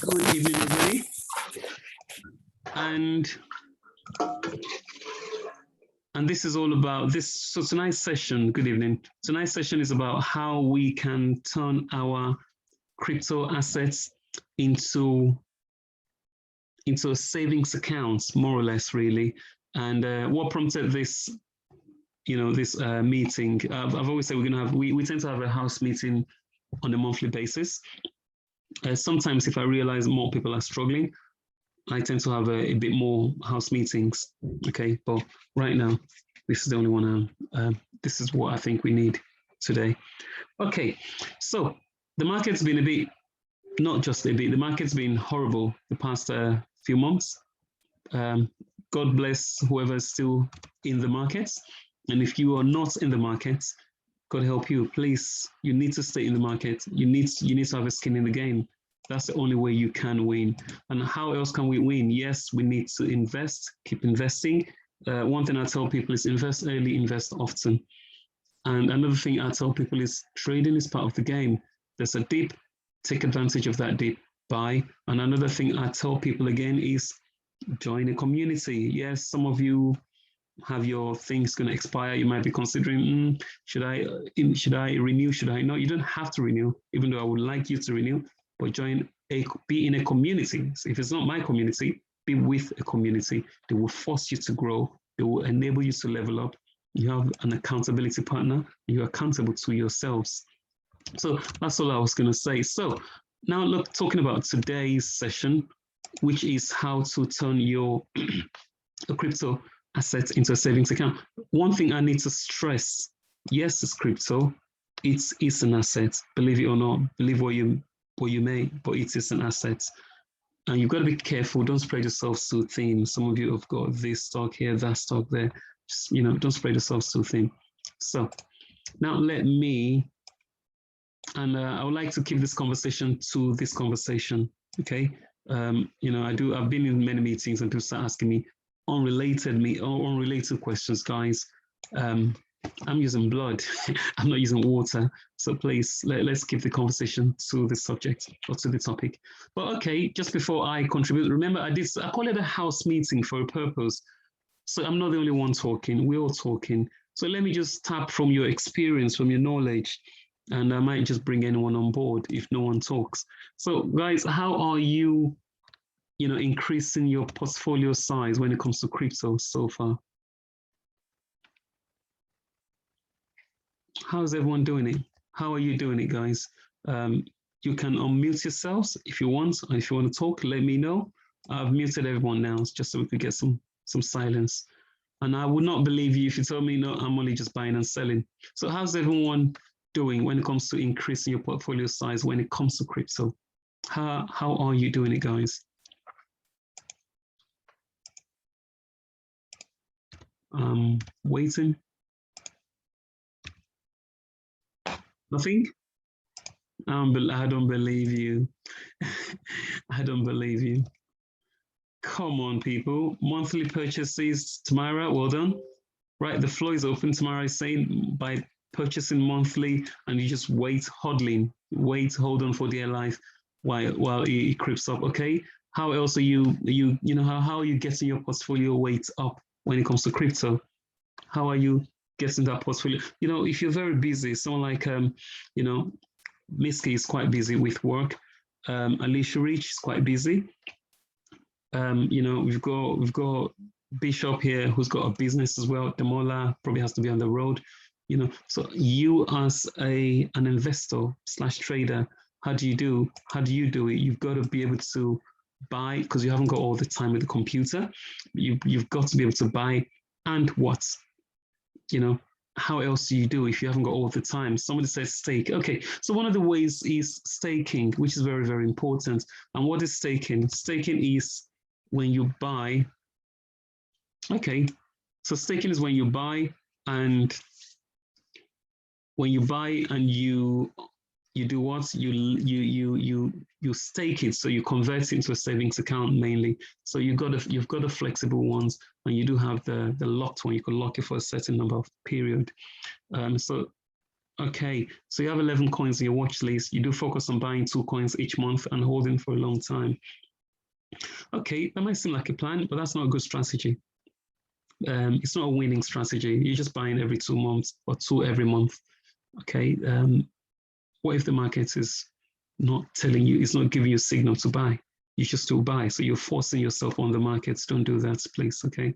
Good evening, everybody. And this is all about this. So tonight's session, good evening. Tonight's session is about how we can turn our crypto assets into a savings account, more or less, really. And what prompted this, this meeting? I've always said we tend to have a house meeting on a monthly basis. Sometimes if I realize more people are struggling, I tend to have a bit more house meetings, okay? But right now, this is the only one, this is what I think we need today. Okay, so the market's been a bit, not just a bit, the market's been horrible the past few months. God bless whoever's still in the markets. And if you are not in the markets, God help you, please, you need to stay in the market. You need to have a skin in the game. That's the only way you can win. And how else can we win? Yes, we need to invest, keep investing. One thing I tell people is invest early, invest often. And another thing I tell people is trading is part of the game. There's a dip, take advantage of that dip, buy. And another thing I tell people again is join a community. Yes, some of you have your things going to expire. You might be considering, should I renew? Should I not? You don't have to renew, even though I would like you to renew. But be in a community. So if it's not my community, be with a community. They will force you to grow. They will enable you to level up. You have an accountability partner. You're accountable to yourselves. So that's all I was going to say. So now look, talking about today's session, which is how to turn your crypto assets into a savings account. One thing I need to stress, yes, it's crypto. It's an asset. Believe it or not, believe what you may, but it is an asset. And you've got to be careful. Don't spread yourself too thin. Some of you have got this stock here, that stock there. Just, don't spread yourself too thin. So now let me, and I would like to keep this conversation to this conversation, okay? I've been in many meetings and people start asking me unrelated questions, guys. I'm using blood. I'm not using water. So please, let's keep the conversation to the subject or to the topic. But okay, just before I contribute, remember I call it a house meeting for a purpose. So I'm not the only one talking. We're all talking. So let me just tap from your experience, from your knowledge, and I might just bring anyone on board if no one talks. So guys, how are you, increasing your portfolio size when it comes to crypto so far? How's everyone doing it? How are you doing it, guys? You can unmute yourselves if you want, or if you want to talk, let me know. I've muted everyone now just so we could get some silence. And I would not believe you if you told me, no, I'm only just buying and selling. So how's everyone doing when it comes to increasing your portfolio size when it comes to crypto? How are you doing it, guys? Waiting. Nothing? I don't believe you. I don't believe you. Come on, people. Monthly purchases, Tamara, well done. Right, the floor is open. Tamara is saying by purchasing monthly and you just wait, hodling, hold on for dear life while it creeps up, okay? How else are how are you getting your portfolio weight up when it comes to crypto? How are you getting that portfolio? If you're very busy, someone like, Miski is quite busy with work. Alicia Rich is quite busy. We've got Bishop here who's got a business as well. Demola probably has to be on the road. So you as an investor / trader, how do you do it? You've got to be able to buy, because you haven't got all the time with the computer. You've got to be able to buy, and what? How else do you do if you haven't got all the time? Somebody says stake. Okay, so one of the ways is staking, which is very, very important. And what is staking? Staking is when you buy. Okay, so staking is when you buy, and you do what? You stake it, so you convert it into a savings account mainly. So you've got the flexible ones, and you do have the locked one. You can lock it for a certain number of period. So Okay, so you have 11 coins in your watch list. You do focus on buying 2 coins each month and holding for a long time. Okay, that might seem like a plan, but that's not a good strategy. It's not a winning strategy. You're just buying every 2 months or 2 every month. Okay, what if the market is not telling you, it's not giving you a signal to buy? You should still buy. So you're forcing yourself on the markets. Don't do that, please. Okay.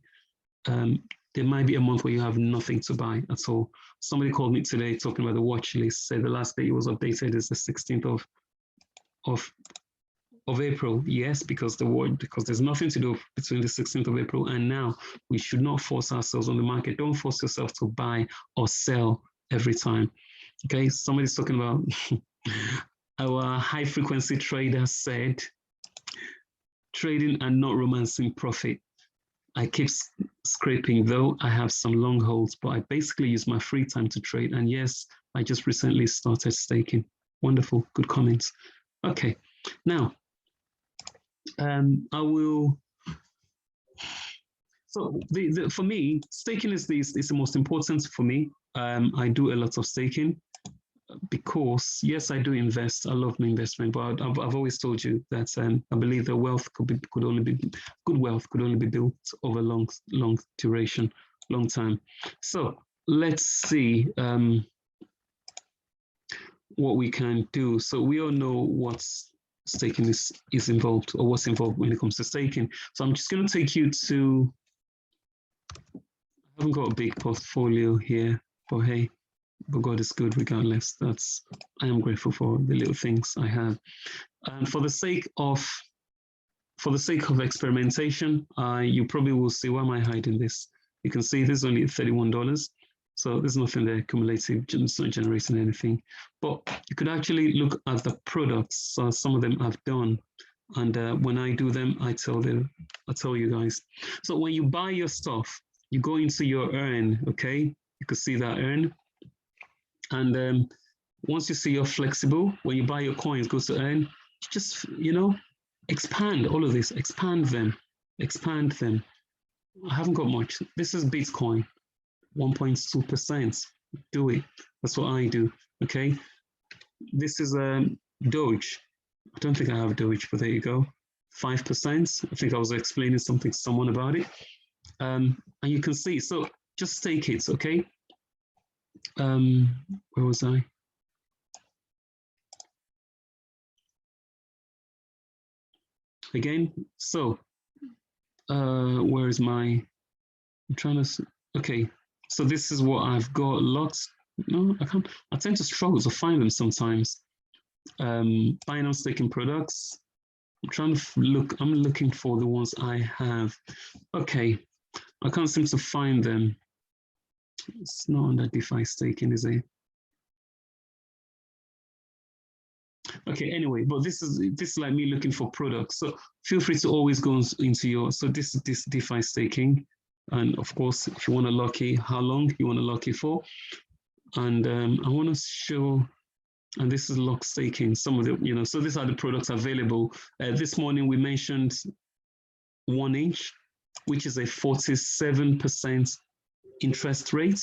There might be a month where you have nothing to buy at all. Somebody called me today talking about the watch list, said the last day it was updated is the 16th of April. Yes, because there's nothing to do between the 16th of April and now. We should not force ourselves on the market. Don't force yourself to buy or sell every time. Okay, somebody's talking about our high frequency trader said, trading and not romancing profit. I keep scraping, though I have some long holds, but I basically use my free time to trade. And yes, I just recently started staking. Wonderful, good comments. Okay, now I will. So for me, staking is the most important for me. I do a lot of staking because yes, I do invest. I love my investment, but I've always told you that I believe that wealth could only be good wealth could only be built over long duration, long time. So let's see what we can do. So we all know what staking is involved, or what's involved when it comes to staking. So I'm just going to take you to. I haven't got a big portfolio here, but hey. But God is good regardless. I am grateful for the little things I have. And for the sake of experimentation, you probably will see, why am I hiding this? You can see this is only $31. So there's nothing there cumulative, it's not generating anything. But you could actually look at the products. Some of them I've done. And when I do them, I tell you guys. So when you buy your stuff, you go into your earn, okay? You can see that earn. And once you see you're flexible, when you buy your coins, goes to earn, just, expand all of this, expand them. I haven't got much. This is Bitcoin, 1.2%. Do it. That's what I do, okay? This is Doge. I don't think I have Doge, but there you go. 5%. I think I was explaining something to someone about it. And you can see, so just take it, okay? Where was I? Again, so where is my, I'm trying to, okay, so this is what I've got. Lots, no, I tend to struggle to find them sometimes. Buying and staking products. I'm trying to I'm looking for the ones I have. Okay, I can't seem to find them. It's not under DeFi staking, is it? Okay, anyway, but this is like me looking for products. So feel free to always go into your, so this is this DeFi staking. And of course, if you want to lock it, how long you want to lock it for. And I want to show, and this is lock staking, some of the, so these are the products available. This morning we mentioned 1inch, which is a 47% interest rate.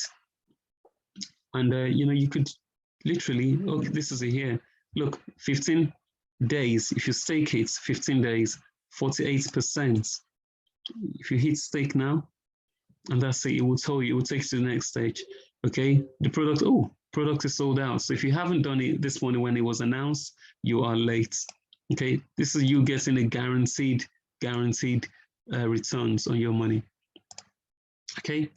And, you could literally, okay, this is a here. Look, 15 days, if you stake it, 15 days, 48%. If you hit stake now, and that's it, it will tell you, it will take you to the next stage. Okay, the product is sold out. So if you haven't done it this morning when it was announced, you are late. Okay, this is you getting a guaranteed returns on your money. Okay,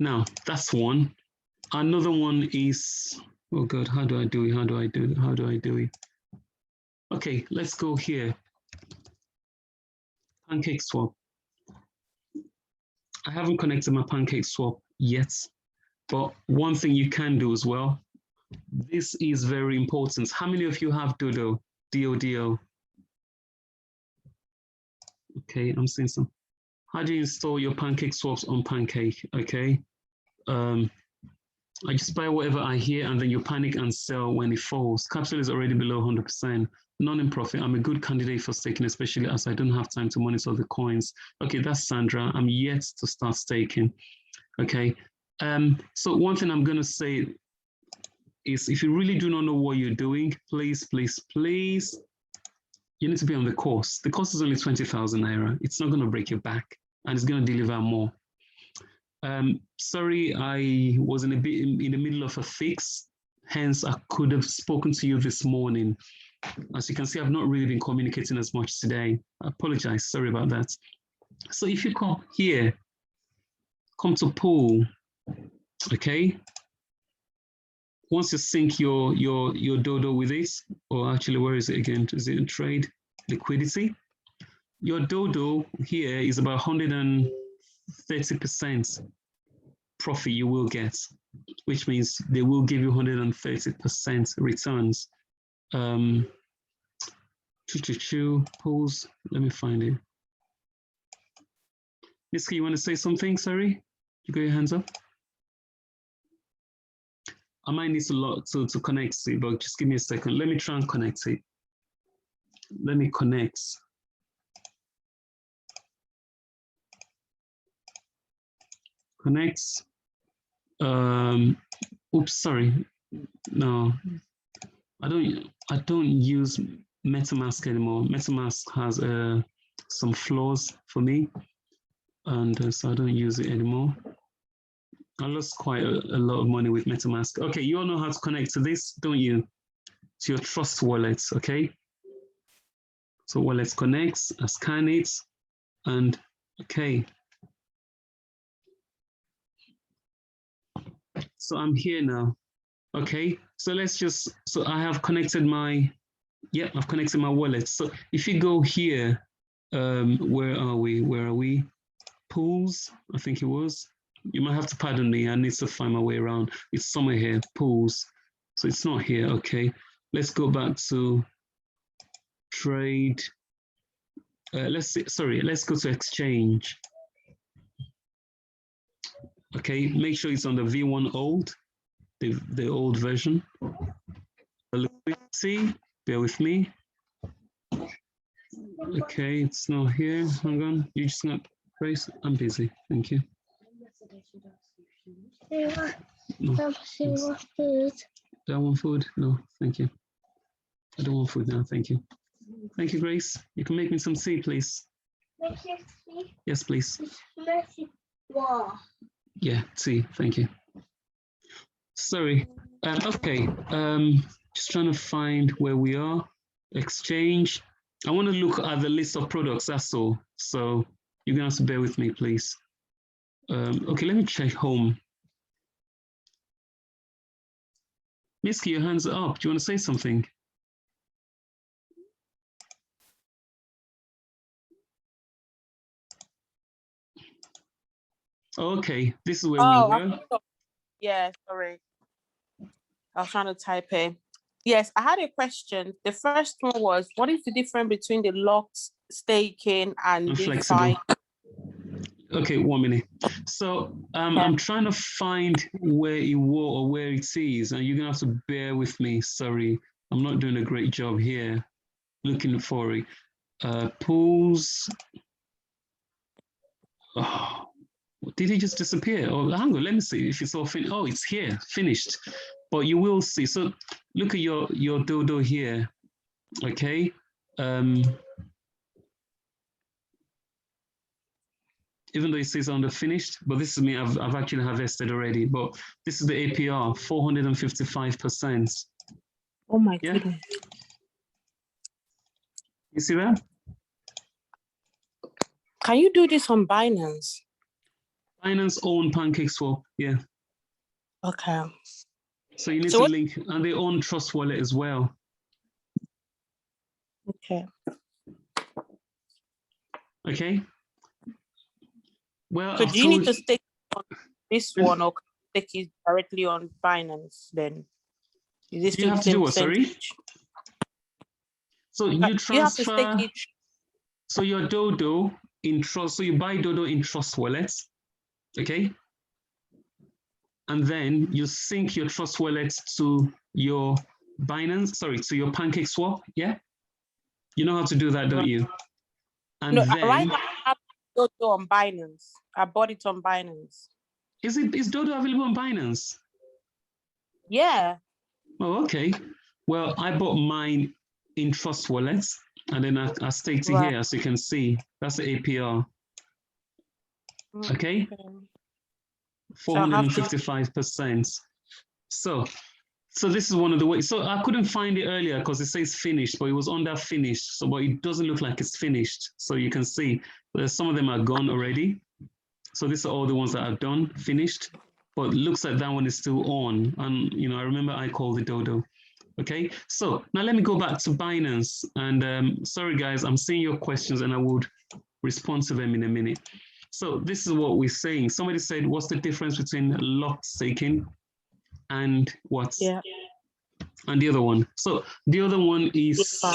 now that's one. Another one is, oh God, how do I do it? Okay, let's go here. PancakeSwap. I haven't connected my PancakeSwap yet, but one thing you can do as well, this is very important. How many of you have Dodo? DODO? Okay, I'm seeing some. How do you install your PancakeSwaps on Pancake? Okay. I just buy whatever I hear and then you panic and sell when it falls. Capital is already below 100%. Non in profit. I'm a good candidate for staking, especially as I don't have time to monitor the coins. Okay, that's Sandra. I'm yet to start staking. Okay. So one thing I'm going to say, is if you really do not know what you're doing, please, you need to be on the course. The course is only 20,000 naira. It's not going to break your back, and it's going to deliver more. Sorry, I was in the middle of a fix. Hence, I could have spoken to you this morning. As you can see, I've not really been communicating as much today. I apologize. Sorry about that. So if you come here, come to pool, okay? Once you sync your Dodo with it, or actually, where is it again? Is it in trade liquidity? Your Dodo here is about 130% profit you will get, which means they will give you 130% returns. Pools, let me find it. Niska, you want to say something? Sorry, you got your hands up. I might need to connect it, but just give me a second. Let me try and connect it. Let me connect. Connects. Oops, sorry. No, I don't use MetaMask anymore. MetaMask has some flaws for me, and so I don't use it anymore. I lost quite a lot of money with MetaMask. Okay, you all know how to connect to this, don't you? To your Trust wallet, okay? So Wallet connects, I scan it, and okay. So I'm here now. Okay, so so I have connected I've connected my wallet. So if you go here, where are we? Pools, I think it was. You might have to pardon me, I need to find my way around. It's somewhere here, pools. So it's not here, okay. Let's go back to trade. Let's go to exchange. Okay, make sure it's on the V1 old, the old version. Liquidity, bear with me. Okay, it's not here. Hang on, you just not Grace. I'm busy. Thank you. No. Do I want food? No, thank you. I don't want food now. Thank you. Thank you, Grace. You can make me some tea, please. Yes, please. Yeah, tea. Thank you. Sorry. Okay. Just trying to find where we are. Exchange. I want to look at the list of products. That's all. So you're gonna have to bear with me, please. Okay, let me check home. Miski, your hands are up. Do you want to say something? Okay, this is where we were. Yeah, sorry. I was trying to type in. Yes, I had a question. The first one was, what is the difference between the locked staking and flexible? Okay, 1 minute. So I'm trying to find where it was or where it is, and you're gonna have to bear with me. Sorry, I'm not doing a great job here. Looking for it. Pools. Oh, did it just disappear? Oh, hang on, let me see if it's all finished. Oh, it's here, finished. But you will see. So look at your Dodo here. Okay. Even though it says under finished, but this is me, I've actually harvested already, but this is the APR, 455%. Oh my goodness. You see that? Can you do this on Binance? Binance own PancakeSwap, yeah. Okay. So you need to link, and they own Trust Wallet as well. Okay. Okay. Well, so do you need to stake on this one or stake it directly on Binance then? Is this you have to do what, sorry? So you transfer, you have to stake it. So your Dodo in Trust, so you buy Dodo in Trust Wallet, okay? And then you sync your Trust Wallet to your Binance, to your PancakeSwap, yeah? You know how to do that, don't you? And no, then, right now I have Dodo on Binance. I bought it on Binance. Is Dodo available on Binance? Yeah. Oh, okay. Well, I bought mine in Trust Wallets, and then I staked it Right. here, as you can see. That's the APR. Okay, So I'll have to 455%. So this is one of the ways. So I couldn't find it earlier because it says finished, but it was under finished. So, but it doesn't look like it's finished. So you can see some of them are gone already. So these are all the ones that are done, finished. But it looks like that one is still on. And I remember I called the dodo. Okay, so now let me go back to Binance. And sorry guys, I'm seeing your questions and I would respond to them in a minute. So this is what we're saying. Somebody said, what's the difference between locked staking and what? Yeah. And the other one. So the other one is DeFi.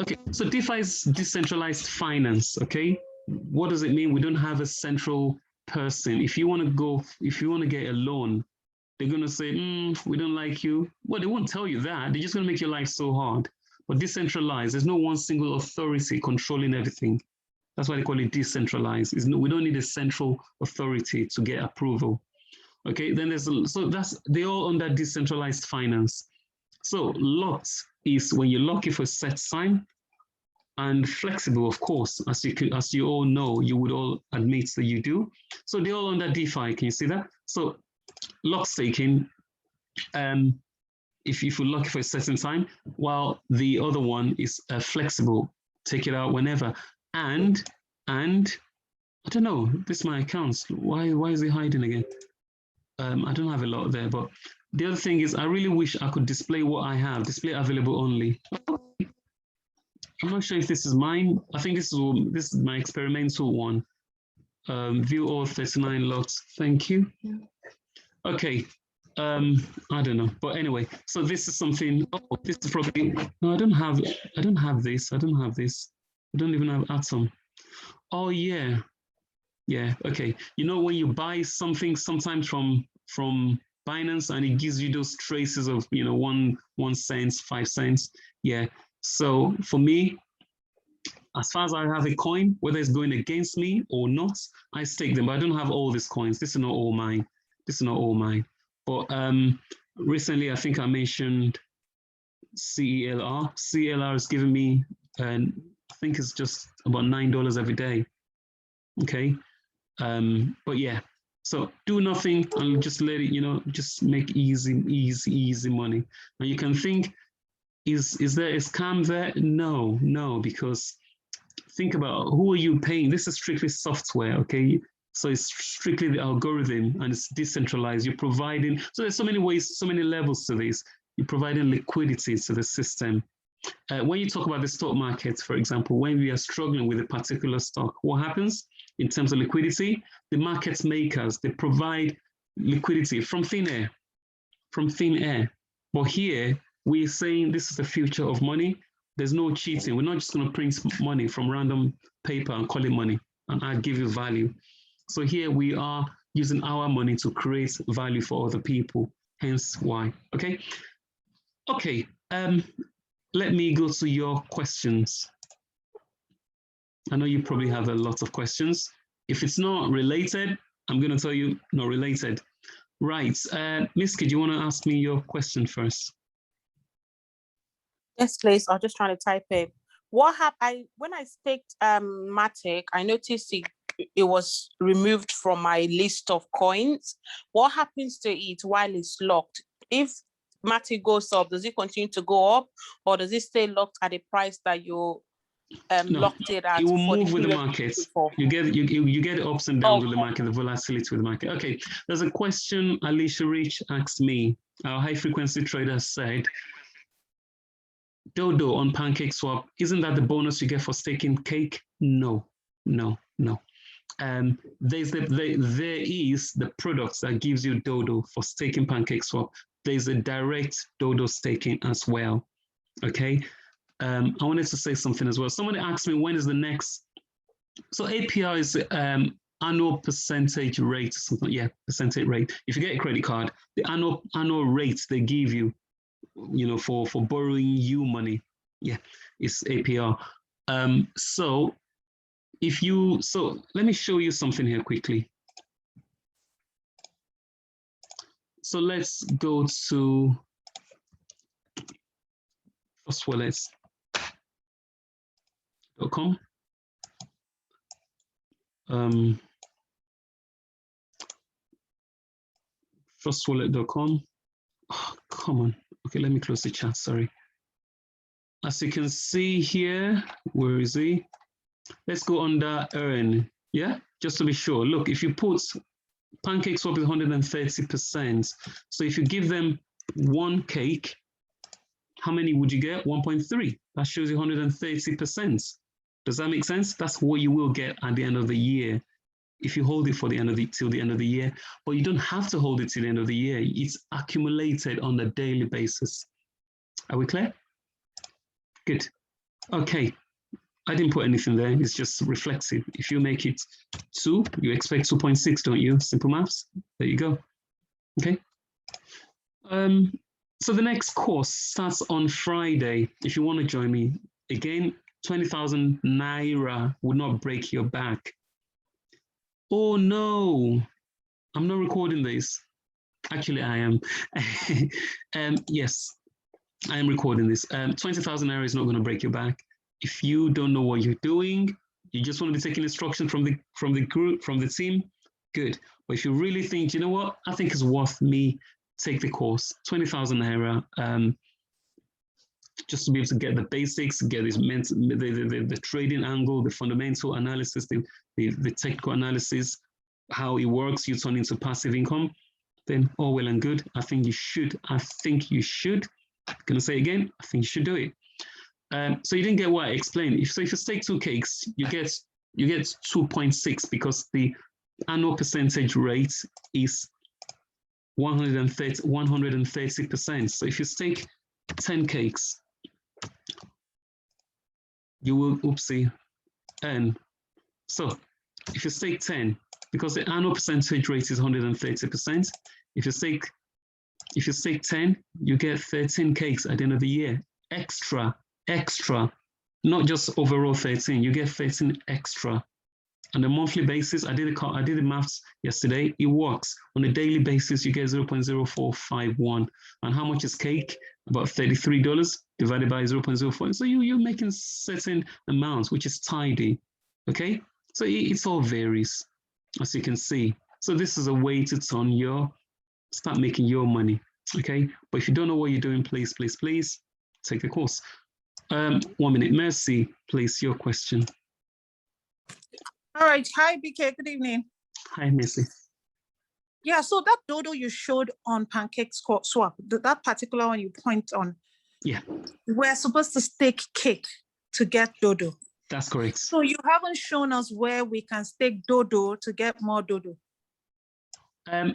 okay. So DeFi is decentralized finance. Okay, what does it mean? We don't have a central person. If you want to get a loan, they're gonna say, we don't like you. Well, they won't tell you that. They're just gonna make your life so hard. But decentralized, there's no one single authority controlling everything. That's why they call it decentralized. We don't need a central authority to get approval. Okay, then they're all under decentralized finance. So locked is when you lock it for a set time, and flexible, of course, as you all know, you would all admit that you do. So they're all under DeFi. Can you see that? So lock staking, if you lock it for a certain time, while the other one is flexible, take it out whenever. And I don't know, this is my accounts. Why is it hiding again? I don't have a lot there, but the other thing is I really wish I could display what I have, display available only. I'm not sure if this is mine. I think this is my experimental one. View all 39 lots. Thank you. Yeah. Okay. I don't know, but anyway, so this is something. Oh, this is probably no. I don't have this. I don't have this. I don't even have Atom. Oh yeah. Okay. When you buy something sometimes from Binance and it gives you those traces of 1 cent, 5 cents. Yeah. So for me, as far as I have a coin, whether it's going against me or not, I stake them. But I don't have all these coins. This is not all mine. But recently, I think I mentioned CELR. CELR is giving me, I think it's just about $9 every day. Okay. But yeah, so do nothing and just let it, just make easy money. And you can think, is there a scam there? No, because think about who are you paying? This is strictly software, okay? So it's strictly the algorithm and it's decentralized. You're providing, so there's so many ways, so many levels to this. You're providing liquidity to the system. When you talk about the stock market, for example, when we are struggling with a particular stock, what happens in terms of liquidity? The market makers, they provide liquidity from thin air. But here, we're saying this is the future of money. There's no cheating. We're not just going to print money from random paper and call it money and I give you value. So here we are using our money to create value for other people, hence why. Okay. Let me go to your questions. I know you probably have a lot of questions. If it's not related, I'm going to tell you not related. Right. Miski, do you want to ask me your question first? Yes, please. I'm just trying to type it. What happened? When I staked Matic, I noticed it was removed from my list of coins. What happens to it while it's locked? If Matic goes up, does it continue to go up, or does it stay locked at a price that you locked it at? It will move with the market. You get ups and downs with the market, the volatility with the market. Okay, there's a question Alicia Rich asked me. Our high frequency trader said, Dodo on PancakeSwap, isn't that the bonus you get for staking cake? No. There is the products that gives you Dodo for staking PancakeSwap. There's a direct Dodo staking as well. Okay. I wanted to say something as well. Somebody asked me when is the next. So APR is annual percentage rate. Percentage rate. If you get a credit card, the annual rates they give you, for borrowing you money, it's APR. So let me show you something here quickly. So let's go to trustwallets.com. Trustwallet.com. Oh, come on. Okay, let me close the chat. Sorry. As you can see here, where is he? Let's go under earn. Yeah, just to be sure. Look, if you put PancakeSwap is 130%. So if you give them one cake, how many would you get? 1.3. That shows you 130%. Does that make sense? That's what you will get at the end of the year if you hold it for the end of till the end of the year. But you don't have to hold it till the end of the year. It's accumulated on a daily basis. Are we clear? Good. Okay. I didn't put anything there. It's just reflexive. If you make it 2, you expect 2.6, don't you? Simple maths. There you go. Okay. So the next course starts on Friday. If you want to join me, again, 20,000 Naira would not break your back. Oh no, I'm not recording this. Actually, I am. Yes, I am recording this. 20,000 Naira is not going to break your back. If you don't know what you're doing, you just want to be taking instruction from the group, from the team, good. But if you really think, you know what, I think it's worth me take the course, 20,000 Naira, just to be able to get the basics, get this the trading angle, the fundamental analysis, the technical analysis, how it works, you turn into passive income, then all well and good. I think you should. I'm going to say again, I think you should do it. So you didn't get what I explained. So if you stake 2 cakes, you get 2.6 because the annual percentage rate is 130%. So if you stake 10 cakes, you will earn. So if you stake 10, because the annual percentage rate is 130%, if you stake 10, you get 13 cakes at the end of the year, extra, not just overall 13, you get 13 extra. On a monthly basis, I did the maths yesterday, it works. On a daily basis, you get 0.0451. And how much is cake? About $33 divided by 0.04. So you're making certain amounts, which is tidy, okay? So it all varies, as you can see. So this is a way to start making your money, okay? But if you don't know what you're doing, please take the course. 1 minute, Mercy, please, your question. All right. Hi, BK. Good evening. Hi, Mercy. Yeah, so that dodo you showed on PancakeSwap, that particular one you point on, yeah, we're supposed to stake cake to get dodo. That's correct. So you haven't shown us where we can stake dodo to get more dodo.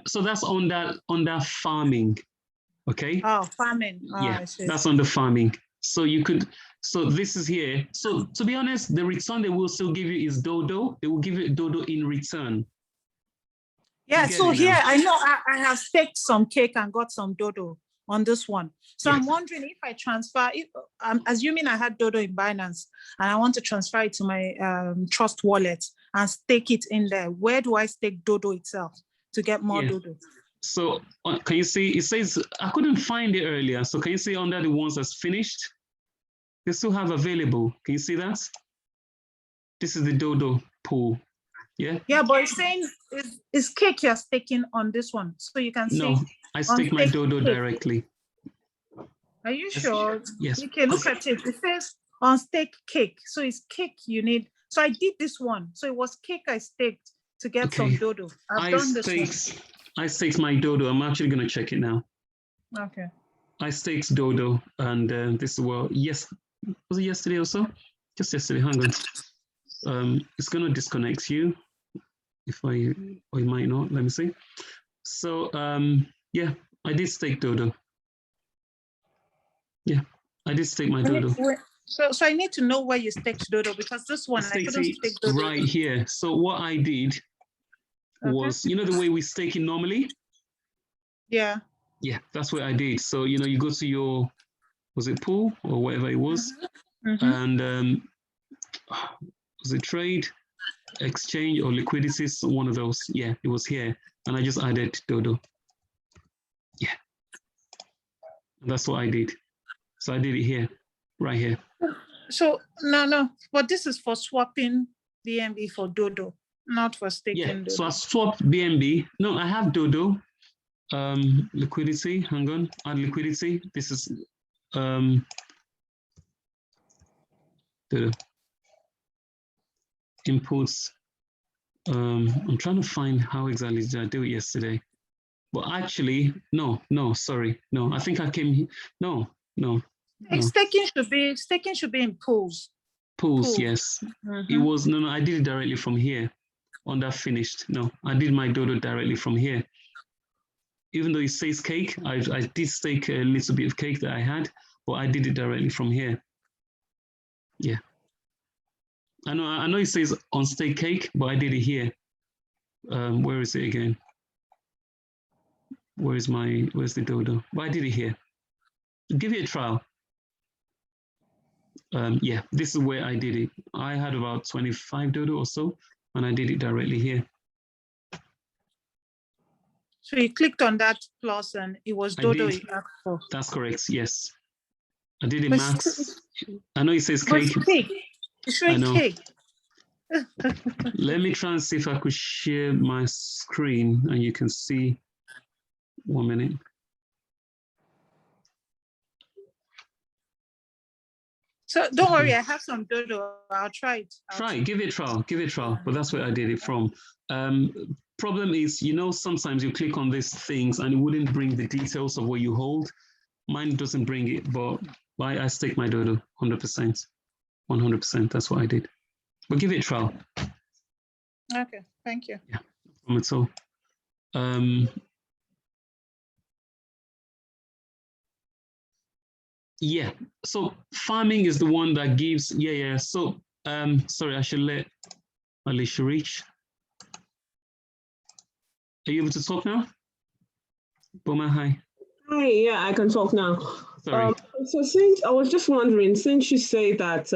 So that's on that farming, okay? Oh, farming. Oh, yeah, that's on the farming. So this is here. So to be honest, the return they will still give you is dodo. They will give you dodo in return. Yeah, so here I know I have staked some cake and got some dodo on this one. So yes. I'm wondering if I transfer, I'm assuming I had dodo in Binance and I want to transfer it to my Trust wallet and stake it in there. Where do I stake dodo itself to get more dodo? So can you see, it says, I couldn't find it earlier. So can you see under the ones that's finished? They still have available. Can you see that? This is the dodo pool. Yeah. Yeah, but it's saying it's cake you're staking on this one. So you can see. No, I stake my dodo directly. Are you sure? Yes. Okay, look at it. It says on stake cake. So it's cake you need. So I did this one. So it was cake I staked to get some dodo. I've done this one. I staked my dodo. I'm actually going to check it now. Okay. I staked dodo, and this was it yesterday or so? Just yesterday. Hang on. It's going to disconnect you. Or you might not. Let me see. So yeah, I did stake dodo. Yeah, I did stake my dodo. So I need to know where you staked dodo because this one I couldn't stake dodo. Right here. So what I did was, you know, the way we stake it normally? Yeah. Yeah, that's what I did. So, you know, you go to your, was it pool or whatever it was? And was it trade, exchange or liquidity? So one of those. Yeah, it was here. And I just added dodo. Yeah. And that's what I did. So I did it here. right here. So no, but this is for swapping BNB for Dodo, not for staking Yeah, Dodo. so I swapped BNB. No, I have Dodo. Liquidity, hang on, add liquidity. This is Dodo. Inputs. I'm trying to find how exactly did I do it yesterday. But actually, no, sorry. No, I think I came, no. Staking should be in pools. Pools, yes. It was, no, I did it directly from here on that finished. No, I did my Dodo directly from here. Even though it says cake, I did stake a little bit of cake that I had, but I did it directly from here. Yeah. I know it says on stake cake, but I did it here. Where is it again? Where's the Dodo? But I did it here. Give it a trial. Yeah, this is where I did it. I had about 25 Dodo or so, and I did it directly here. So you clicked on that plus and it was Dodo you asked for. That's correct, yes. I did it max. I know it says cake. It's cake. Let me try and see if I could share my screen and you can see. 1 minute. So don't worry, I have some Dodo. I'll try it. Give it a trial. But that's where I did it from. Problem is, sometimes you click on these things and it wouldn't bring the details of what you hold. Mine doesn't bring it, but I stake my Dodo 100%. 100%, that's what I did. But give it a trial. Okay, thank you. Yeah, no problem at all. Yeah, so farming is the one that gives, yeah. So, sorry, I should let Alicia reach. Are you able to talk now? Boma, hi. Hi, yeah, I can talk now. Sorry. So since I was just wondering, since you say that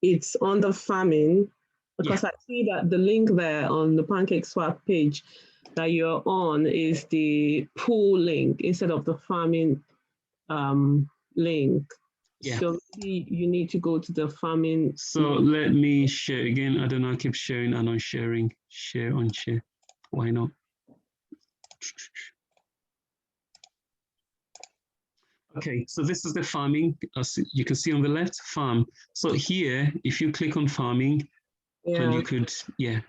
it's under farming, because I see that the link there on the PancakeSwap page that you're on is the pool link instead of the farming link. Yeah. So maybe you need to go to the farming. So let me share again. I don't know, I keep sharing and unsharing. Share, unshare. Why not? Okay, so this is the farming. As you can see on the left, farm. So here, if you click on farming, and you could,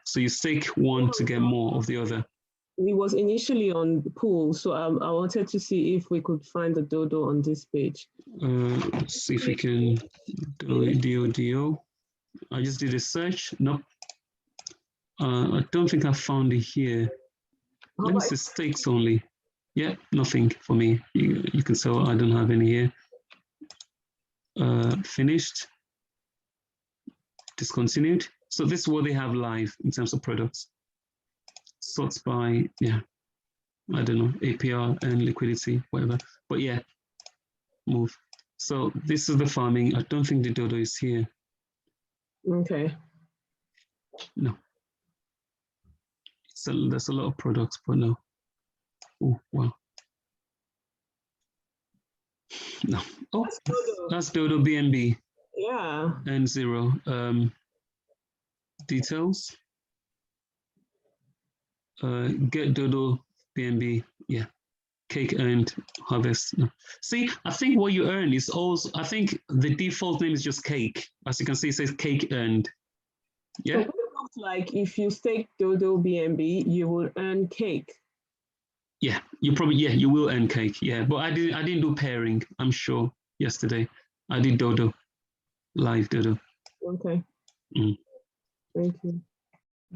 so you stake one to get more of the other. It was initially on the pool, so I wanted to see if we could find the Dodo on this page. Let's see if we can do DODO. I just did a search. Nope. I don't think I found it here. Let me see stakes only. Yeah, nothing for me. You can say, I don't have any here. Finished. Discontinued. So this is what they have live in terms of products. Sorts by, I don't know, APR and liquidity, whatever. But yeah, move. So this is the farming. I don't think the Dodo is here. Okay. No. There's a lot of products, but no. Oh, wow. No. Oh, that's Dodo BNB. Yeah. And 0. Details. Get Dodo BNB. Yeah. Cake earned, harvest. No. See, I think what you earn is also, I think the default name is just cake. As you can see, it says cake earned. Yeah. So it looks like if you stake Dodo BNB, you will earn cake. Yeah, you will earn cake. Yeah, but I didn't do pairing, I'm sure, yesterday. I did Dodo, live Dodo. Okay. Thank you.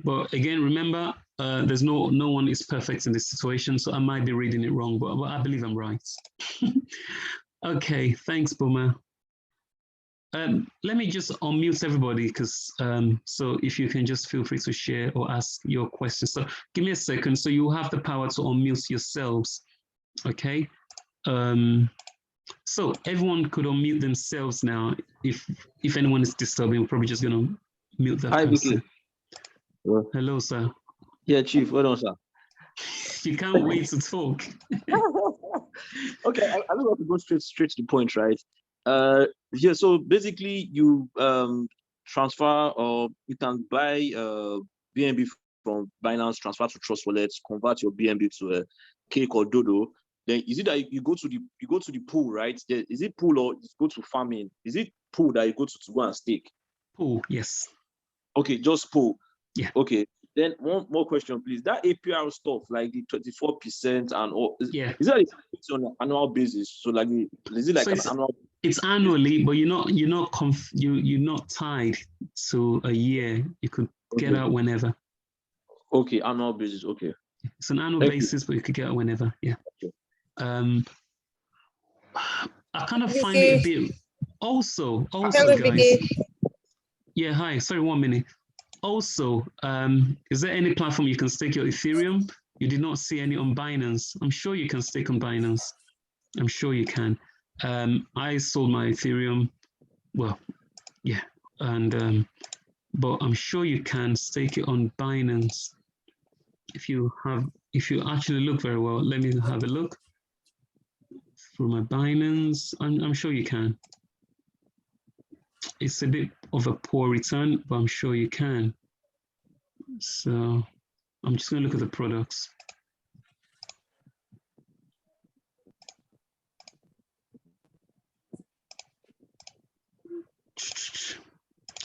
But again, remember, there's no one is perfect in this situation, so I might be reading it wrong, but I believe I'm right. Okay, thanks, Boma. Let me just unmute everybody, because so if you can just feel free to share or ask your questions. So give me a second, so you have the power to unmute yourselves, okay? So everyone could unmute themselves now. If anyone is disturbing, we're probably just gonna mute that person. Vicky. Hello, sir. Yeah, Chief, well done, sir. You can't wait to talk. Okay, I don't want to go straight to the point, right? Yeah, so basically you transfer, or you can buy BNB from Binance, transfer to Trust Wallet, convert your BNB to a Cake or Dodo. Then is it that you go to the pool, right? Is it pool or you go to farming? Is it pool that you go to go and stake? Pool, yes. Okay, just pool. Yeah. Okay. Then one more question, please. That APR stuff, like the 24% and all, is that on an annual basis? So like, is it like an annual? It's annually, but you're not tied to a year. You could get out whenever. Okay, annual basis. Okay. It's an annual basis, but you could get out whenever. Yeah. Okay. I kind of find it a bit. Also, guys. Yeah. Hi. Sorry. 1 minute. Also, is there any platform you can stake your Ethereum? You did not see any on Binance. I'm sure you can stake on Binance. I'm sure you can. I sold my Ethereum. Well, yeah, and but I'm sure you can stake it on Binance if you actually look very well. Let me have a look through my Binance. I'm sure you can. It's a bit of a poor return, but I'm sure you can. So I'm just going to look at the products.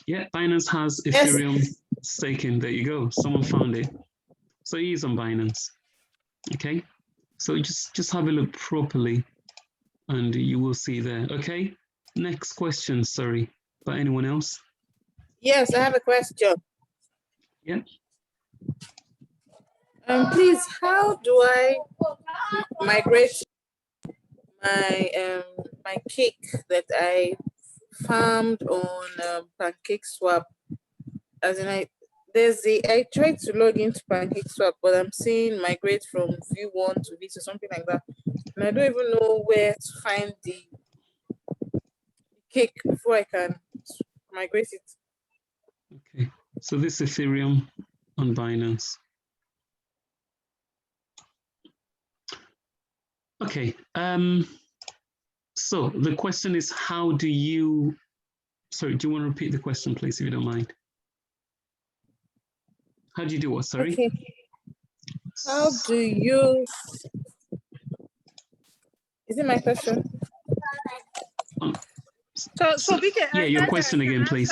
Yeah, Binance has Ethereum staking. There you go. Someone found it. So it is on Binance. Okay. So just have a look properly and you will see there. Okay. Next question, sorry. By anyone else? Yes, I have a question. Yeah. Please, how do I migrate my cake that I farmed on PancakeSwap? As in, I tried to log into PancakeSwap, but I'm seeing migrate from V1 to V2, something like that, and I don't even know where to find the cake before I can migrate it. Okay, so this Ethereum on Binance. Okay, so the question is, how do you, sorry, do you want to repeat the question, please, if you don't mind? How do you do what, sorry? Okay. How do you, is it my question? So yeah, your question again, please.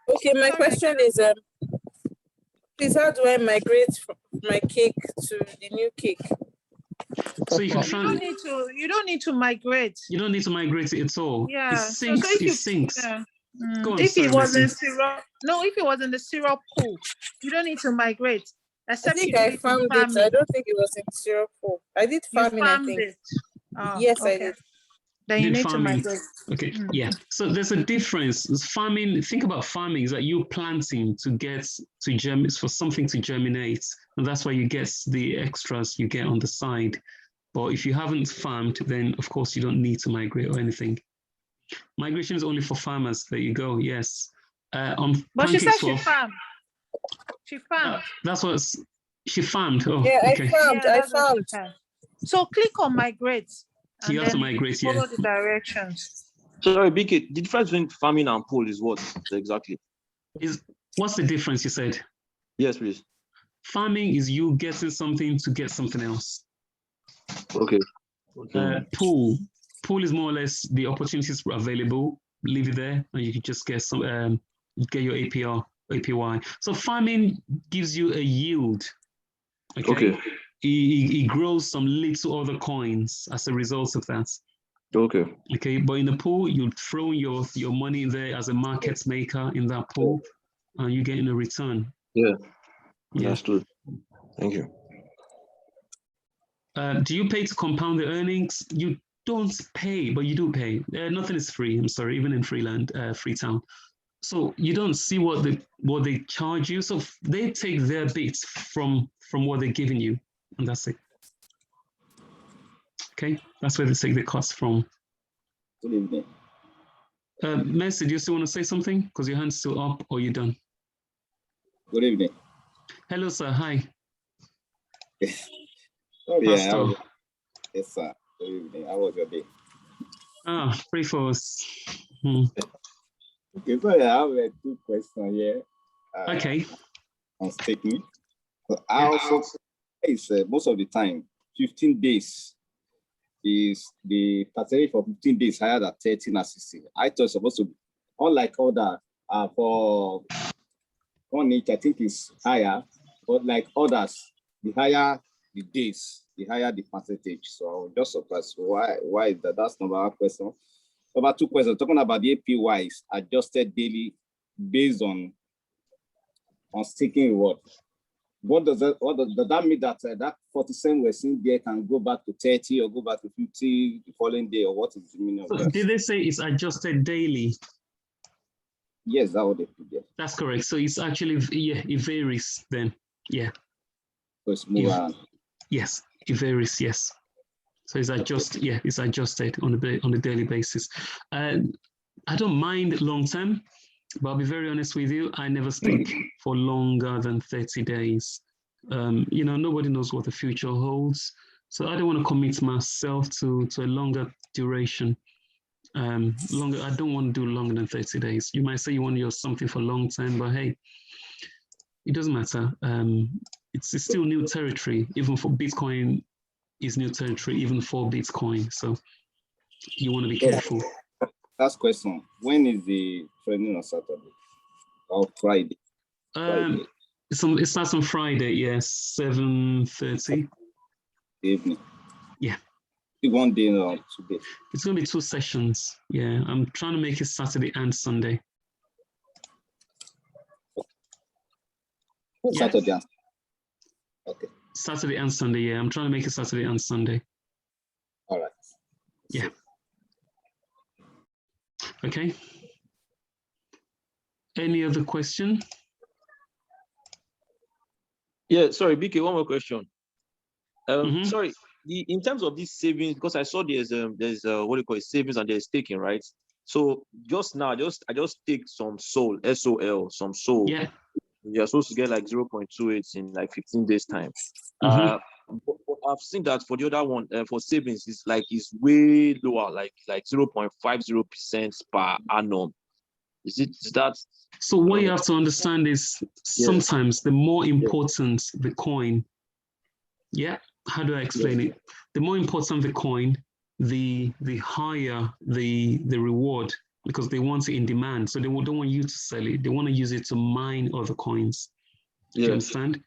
Okay, my question is, please, how do I migrate from my cake to the new cake? So you can you don't need to migrate. You don't need to migrate it at all. Yeah. It syncs. So it syncs. Yeah. Go on, if sorry, it was in syrup, no, if it was in the syrup pool, you don't need to migrate. I think I farmed it. I don't think it was in syrup pool. I did farming, I think. Oh, yes, okay. I did. Then you need to migrate. Okay, yeah. So there's a difference. Farming, think about farming is that you're planting to get to germinate, for something to germinate. And that's why you get the extras you get on the side. But if you haven't farmed, then of course you don't need to migrate or anything. Migration is only for farmers. There you go. Yes. But she said she farmed. She farmed. That's what she farmed. Oh, yeah, okay. I farmed. So click on migrate. You have to migrate, follow the directions. Sorry, BK, the difference between farming and pool is what exactly? What's the difference you said? Yes, please. Farming is you getting something to get something else. Okay. Pool is more or less the opportunities available. Leave it there, and you can just get some get your APY. So farming gives you a yield. Okay. It grows some little other coins as a result of that. Okay. Okay, but in the pool, you throw your money in there as a market maker in that pool, and you get in a return. Yeah. Understood. Thank you. Do you pay to compound the earnings? You don't pay, but you do pay. Nothing is free. I'm sorry, even in Freetown. So you don't see what they charge you. So they take their bits from what they're giving you, and that's it. Okay, that's where they take the cost from. Good evening. Mercy, do you still want to say something? Because your hand's still up, or you done? Good evening. Hello, sir. Hi. Oh, Pastor. yes, sir. Good evening. How was your day? Free falls. Hmm. Okay, so I have 2 questions here. Okay. On staking. So I also say most of the time, 15 days is the percentage for 15 days higher than 13 and 16. I thought it's supposed to be, unlike other for on each, I think is higher, but like others, the higher the days, the higher the percentage. So I was just surprised why is that? That's number 1 question. Number 2 question, talking about the APYs adjusted daily based on staking reward. What does that mean that that 47 we're seeing there can go back to 30 or go back to 50 the following day, or what is the meaning of that? Did they say it's adjusted daily? Yes, that's what they put there. That's correct. So it's actually, yeah, it varies then. Yeah. So it's move around. Yes, it varies. Yes. So it's adjusted. Yeah, it's adjusted on a daily basis. I don't mind long term, but I'll be very honest with you. I never stake for longer than 30 days. You know, nobody knows what the future holds. So I don't want to commit myself to a longer duration. I don't want to do longer than 30 days. You might say you want to use something for long term, but hey, it doesn't matter. It's still new territory. Even for Bitcoin is new territory, even for Bitcoin. So you want to be careful. Last question. When is the training on Saturday or Friday? It starts on Friday, yes, 7:30. Evening. Yeah. 1 day or 2 days? It's going to be 2 sessions. Yeah, I'm trying to make it Saturday and Sunday. Yeah. Saturday. Okay. Saturday and Sunday, yeah. I'm trying to make it Saturday and Sunday. All right. Yeah. Okay. Any other question? Yeah, sorry, BK, one more question. Sorry, in terms of these savings, because I saw there's what do you call it, savings and there's staking, right? So just now, I just take some SOL, SOL, some SOL. Yeah. You're supposed to get like 0.28 in like 15 days time. But I've seen that for the other one, for savings, it's way lower, like 0.50% per annum. Is that? So what you have to understand is sometimes the more important the coin, how do I explain it? The more important the coin, the higher the reward, because they want it in demand. So they don't want you to sell it. They want to use it to mine other coins. Do you understand?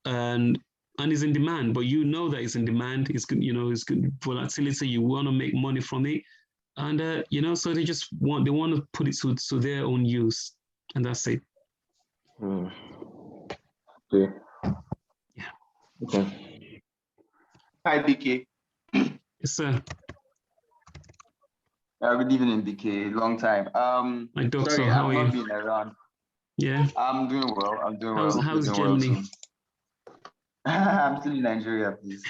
And it's in demand, but you know that it's in demand. It's good, it's good volatility. You want to make money from it. And so they want to put it to their own use. And that's it. Okay. Yeah. Okay. Hi, BK. Yes, sir. Good evening, BK. Long time. My doctor, sorry, how I've are not you? been around. Yeah. I'm doing well. How's Germany? Well, I'm still in Nigeria, please.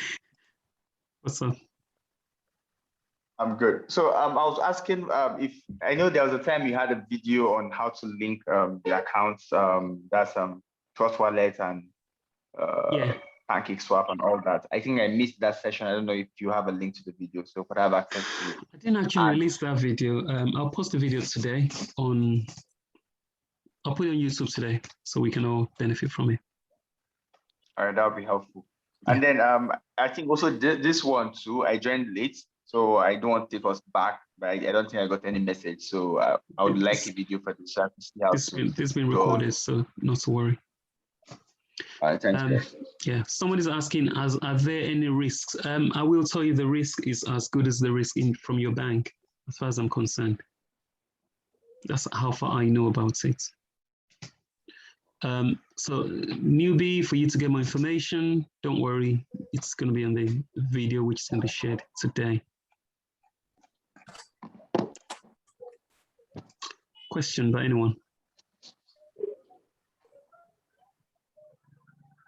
What's up? I'm good. So I was asking if I know there was a time you had a video on how to link the accounts. That's Trust Wallet and PancakeSwap and all that. I think I missed that session. I don't know if you have a link to the video, so could I have access to it? I didn't actually release that video. I'll post the video today I'll put it on YouTube today so we can all benefit from it. All right, that would be helpful. And then I think also this one too, I joined late, so I don't want to take us back, but I don't think I got any message. So I would like a video for this. So I can see how this has been recorded, so not to worry. All right, thanks, guys. Yeah, someone is asking, are there any risks? I will tell you the risk is as good as the risk from your bank, as far as I'm concerned. That's how far I know about it. So newbie, for you to get more information, don't worry, it's going to be on the video, which is going to be shared today. Question by anyone?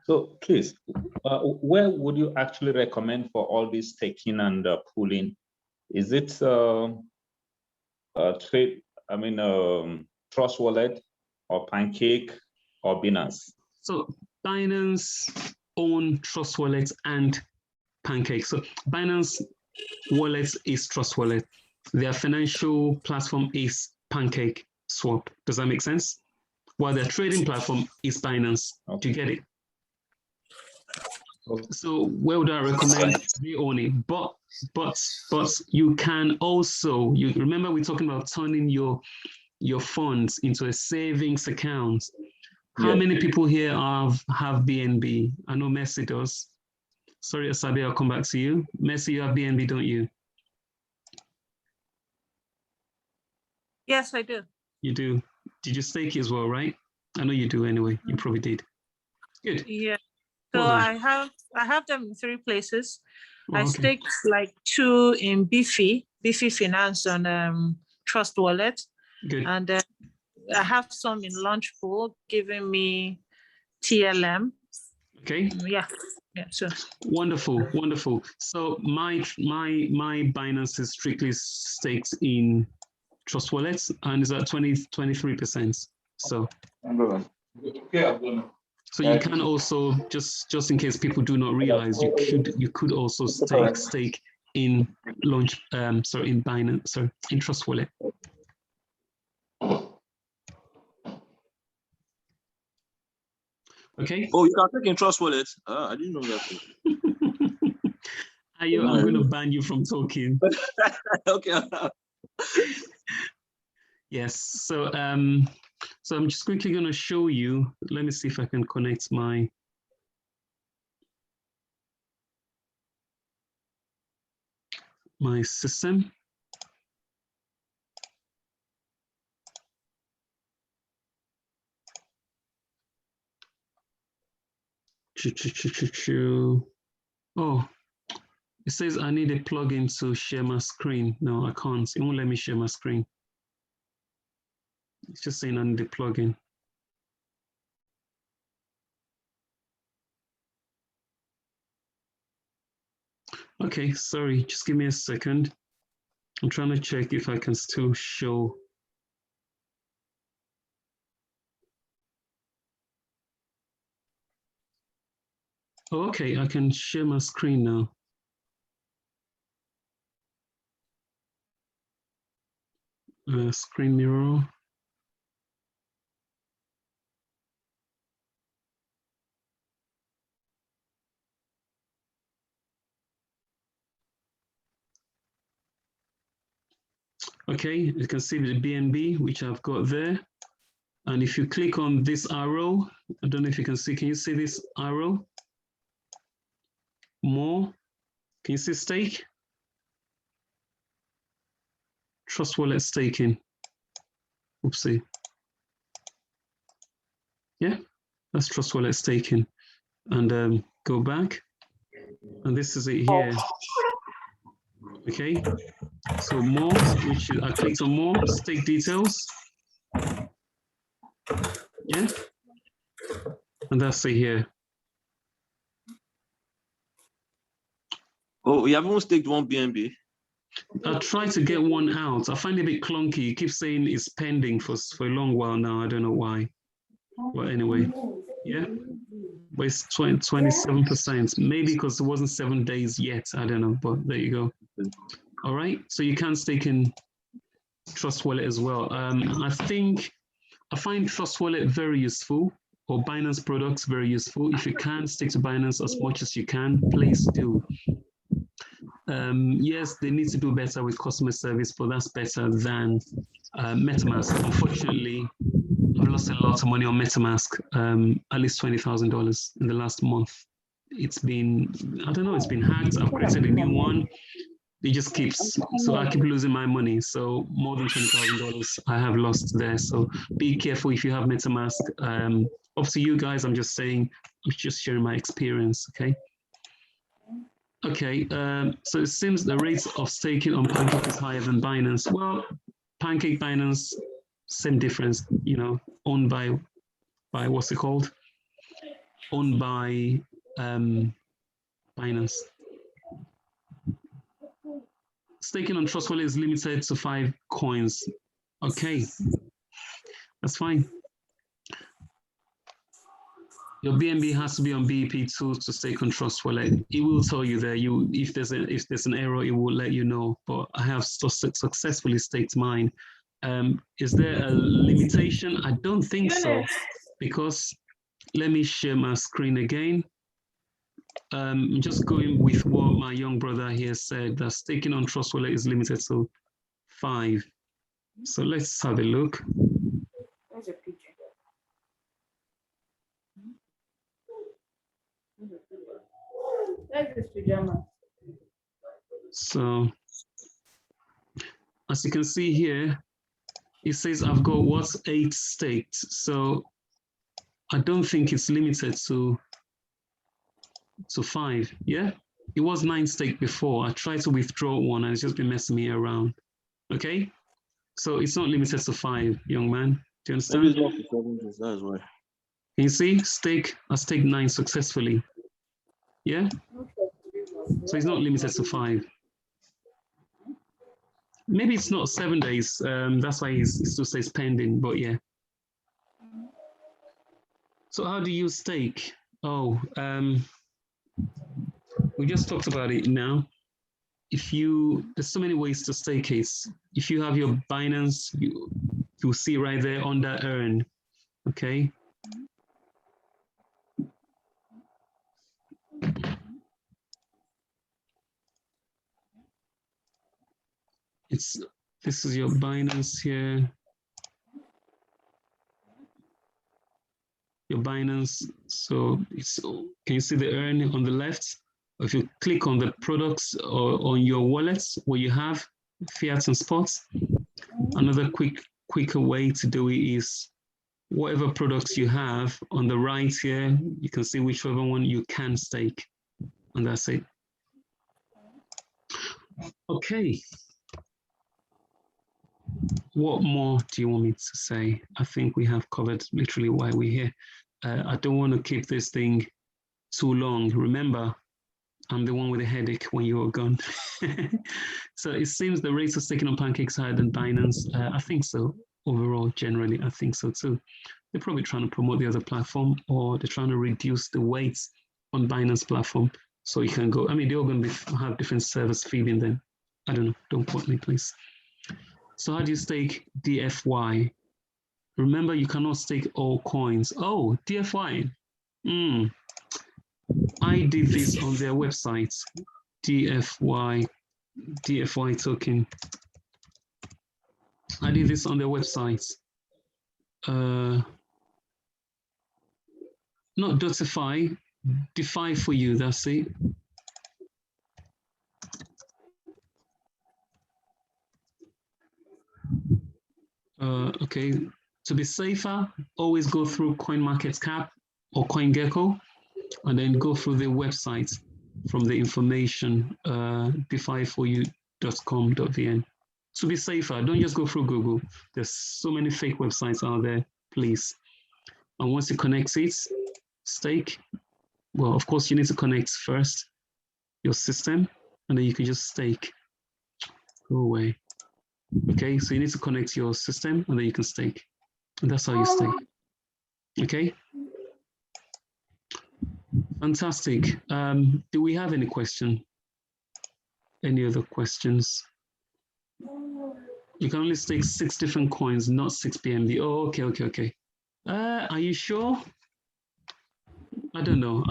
So please, where would you actually recommend for all this staking and pooling? Is it Trust Wallet or Pancake or Binance? So Binance own Trust Wallet and Pancake. So Binance Wallet is Trust Wallet. their financial platform is Pancake Swap. Does that make sense? While their trading platform is Binance. Do you get it? So where would I recommend they own it? But you can also, you remember we're talking about turning your funds into a savings account. How many people here have BNB? I know Messi does. Sorry, Asabi, I'll come back to you. Messi, you have BNB, don't you? Yes, I do. You do. Did you stake it as well, right? I know you do anyway. You probably did. Good. Yeah. So Well I have them in 3 places. Oh, I okay. staked like 2 in Bifi Finance on Trust Wallet. Good. And I have some in Launchpool giving me TLM. Okay. Yeah. So wonderful. So my Binance is strictly staked in Trust Wallets and is at 23%. So you can also, just in case people do not realize, you could also stake in in Binance, in Trust Wallet. Okay. Oh, you can take in Trust Wallet. I didn't know that. I'm going to ban you from talking. Okay. Yes. So I'm just quickly going to show you. Let me see if I can connect my system. Oh, it says I need a plugin to share my screen. No, I can't. It won't let me share my screen. It's just saying I need a plugin. Okay, sorry, just give me a second. I'm trying to check if I can still show. Oh, okay, I can share my screen now. Screen mirror. Okay, you can see the BNB, which I've got there. And if you click on this arrow, I don't know if you can you see this arrow? More, can you see stake? Trust Wallet staking. Oopsie. Yeah, that's Trust Wallet staking. And go back. And this is it here. Okay, so more, which I clicked on more, stake details. Yeah, and that's it here. Oh, we haven't staked one BNB. I tried to get one out. I find it a bit clunky. It keeps saying it's pending for a long while now. I don't know why. Well, anyway, yeah. But it's 27%. Maybe because it wasn't 7 days yet. I don't know, but there you go. All right. So you can stake in Trust Wallet as well. I find Trust Wallet very useful, or Binance products very useful. If you can stick to Binance as much as you can, please do. Yes, they need to do better with customer service, but that's better than MetaMask. Unfortunately, I've lost a lot of money on MetaMask, at least $20,000 in the last month. It's been, I don't know, it's been hacked. I've created a new one. It just keeps, so I keep losing my money. So more than $20,000 I have lost there. So be careful if you have MetaMask. Up to you guys, I'm just saying, I'm just sharing my experience, okay? Okay, so it seems the rate of staking on Pancake is higher than Binance. Well, Pancake, Binance, same difference, you know, owned by what's it called? Owned by Binance. Staking on Trust Wallet is limited to 5 coins. Okay, that's fine. Your BNB has to be on BEP2 to stake on Trust Wallet. It will tell you there. If there's an error, it will let you know. But I have successfully staked mine. Is there a limitation? I don't think so, because let me share my screen again. Just going with what my young brother here said, that staking on Trust Wallet is limited to 5. So let's have a look. Where's your picture? Where's this pajama? So as you can see here, it says I've got what's 8 staked. So I don't think it's limited to 5. Yeah, it was 9 staked before. I tried to withdraw one and it's just been messing me around. Okay, so it's not limited to 5, young man. Do you understand? Maybe it's not for 7 days, that is why. Can you see? I staked 9 successfully. Yeah, so it's not limited to 5. Maybe it's not 7 days. That's why it still says pending, but yeah. So how do you stake? Oh, we just talked about it now. There's so many ways to stake it. If you have your Binance, you'll see right there under earn, okay? This is your Binance here. Your Binance, so can you see the earn on the left? If you click on the products or on your wallets where you have fiat and spots, another quicker way to do it is whatever products you have on the right here, you can see whichever one you can stake, and that's it. Okay. What more do you want me to say? I think we have covered literally why we're here. I don't want to keep this thing too long. Remember, I'm the one with a headache when you're gone. So it seems the rates of staking on Pancake higher than Binance. I think so. Overall, generally, I think so too. They're probably trying to promote the other platform, or they're trying to reduce the weights on Binance platform so you can go. I mean, they're all going to have different servers feeding them. I don't know. Don't quote me, please. So how do you stake DFY? Remember, you cannot stake all coins. Oh, DFY. I did this on their website. DFY token. I did this on their website. Not Dotify, DeFi for you, that's it. Okay, to be safer, always go through CoinMarketCap or CoinGecko, and then go through the website from the information, defiforyou.com.vn. To be safer, don't just go through Google. There's so many fake websites out there, please. And once you connect it, stake. Well, of course, you need to connect first your system, and then you can just stake. Go away. Okay, so you need to connect your system, and then you can stake. And that's how you stake. Okay? Fantastic. Do we have any question? Any other questions? You can only stake 6 different coins, not 6 BNB. Oh, okay. Are you sure? I don't know.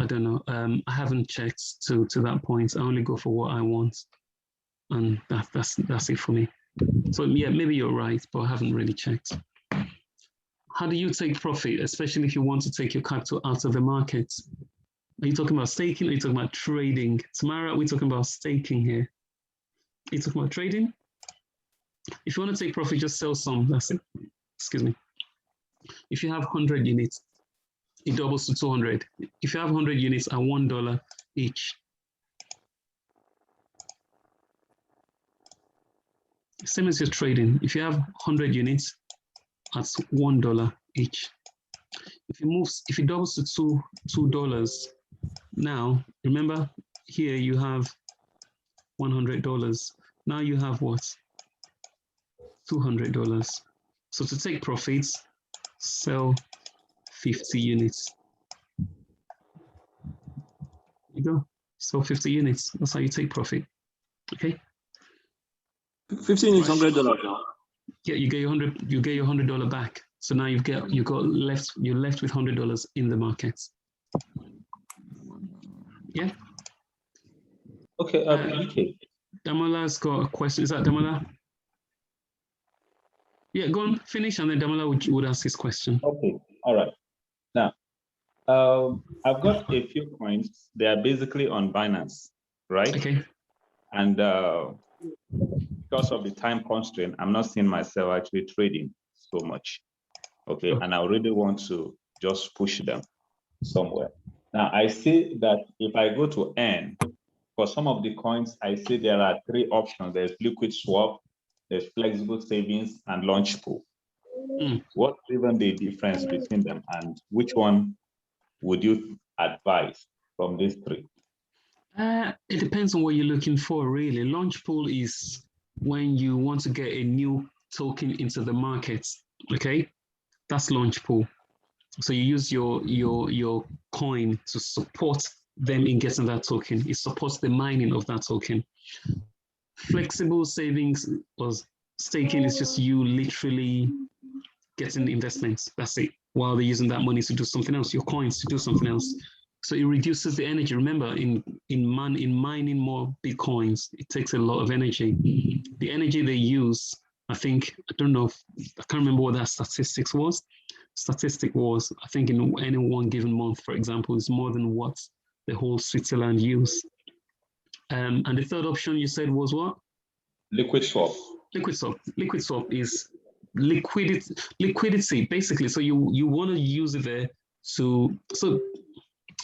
I haven't checked to that point. I only go for what I want, and that's it for me. So yeah, maybe you're right, but I haven't really checked. How do you take profit, especially if you want to take your capital out of the market? Are you talking about staking? Or are you talking about trading? Tamara, we're talking about staking here. Are you talking about trading? If you want to take profit, just sell some. That's it. Excuse me. If you have 100 units, it doubles to 200. If you have 100 units at $1 each, same as your trading. If you have 100 units at $1 each, if it doubles to $2, now remember here you have $100. Now you have what? $200. So to take profits, sell 50 units. you go. So 50 units. That's how you take profit. Okay. 15 is $100 now. Yeah, you get your $100 back. So now you're left with $100 in the market. Yeah. Okay. Okay. Damola's got a question. Is that Damola? Yeah, go on, finish, and then Damola would ask his question. Okay. All right. Now, I've got a few coins. They are basically on Binance, right? Okay. And because of the time constraint, I'm not seeing myself actually trading so much. Okay. And I really want to just push them somewhere. Now, I see that if I go to N, for some of the coins, I see there are 3 options. There's liquid swap, there's flexible savings, and launch pool. What's even the difference between them, and which one would you advise from these 3? It depends on what you're looking for, really. Launch pool is when you want to get a new token into the market. Okay, that's launch pool. So you use your coin to support them in getting that token. It supports the mining of that token. Flexible savings or staking is just you literally getting investments. That's it. While they're using that money to do something else, your coins to do something else. So it reduces the energy. Remember, in mining more Bitcoins, it takes a lot of energy. The energy they use, I think, I can't remember what that statistic was, I think in any one given month, for example, is more than what the whole Switzerland use. And the third option you said was what? Liquid swap. Liquid swap. Liquid swap is liquidity, basically. So you want to use it there so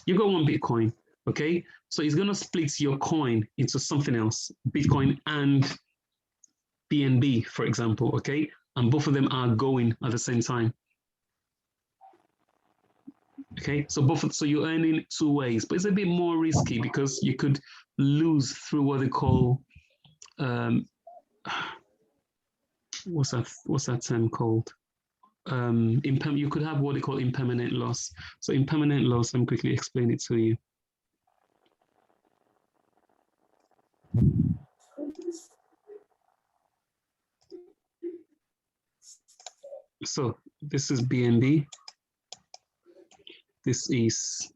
you got one Bitcoin, okay? So it's going to split your coin into something else, Bitcoin and BNB, for example, okay? And both of them are going at the same time. Okay, so you're earning 2 ways, but it's a bit more risky because you could lose through what they call what's that term called? You could have what they call impermanent loss. So impermanent loss, let me quickly explain it to you. So this is BNB. This is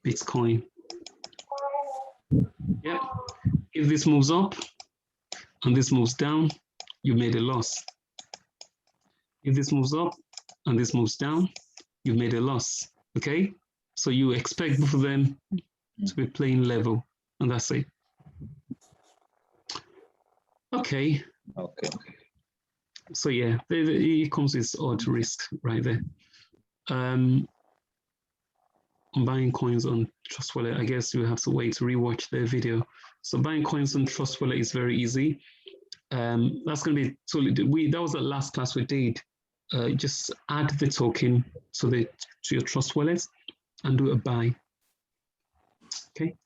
Bitcoin. Yeah. If this moves up and this moves down, you made a loss. If this moves up and this moves down, you've made a loss. Okay? So you expect both of them to be playing level, and that's it. Okay. Okay. So yeah, it comes with odd risk right there. Buying coins on Trust Wallet, I guess you have to wait to rewatch the video. So buying coins on Trust Wallet is very easy. That's going to be totally. That was the last class we did. Just add the token to your Trust Wallet and do a buy. Okay.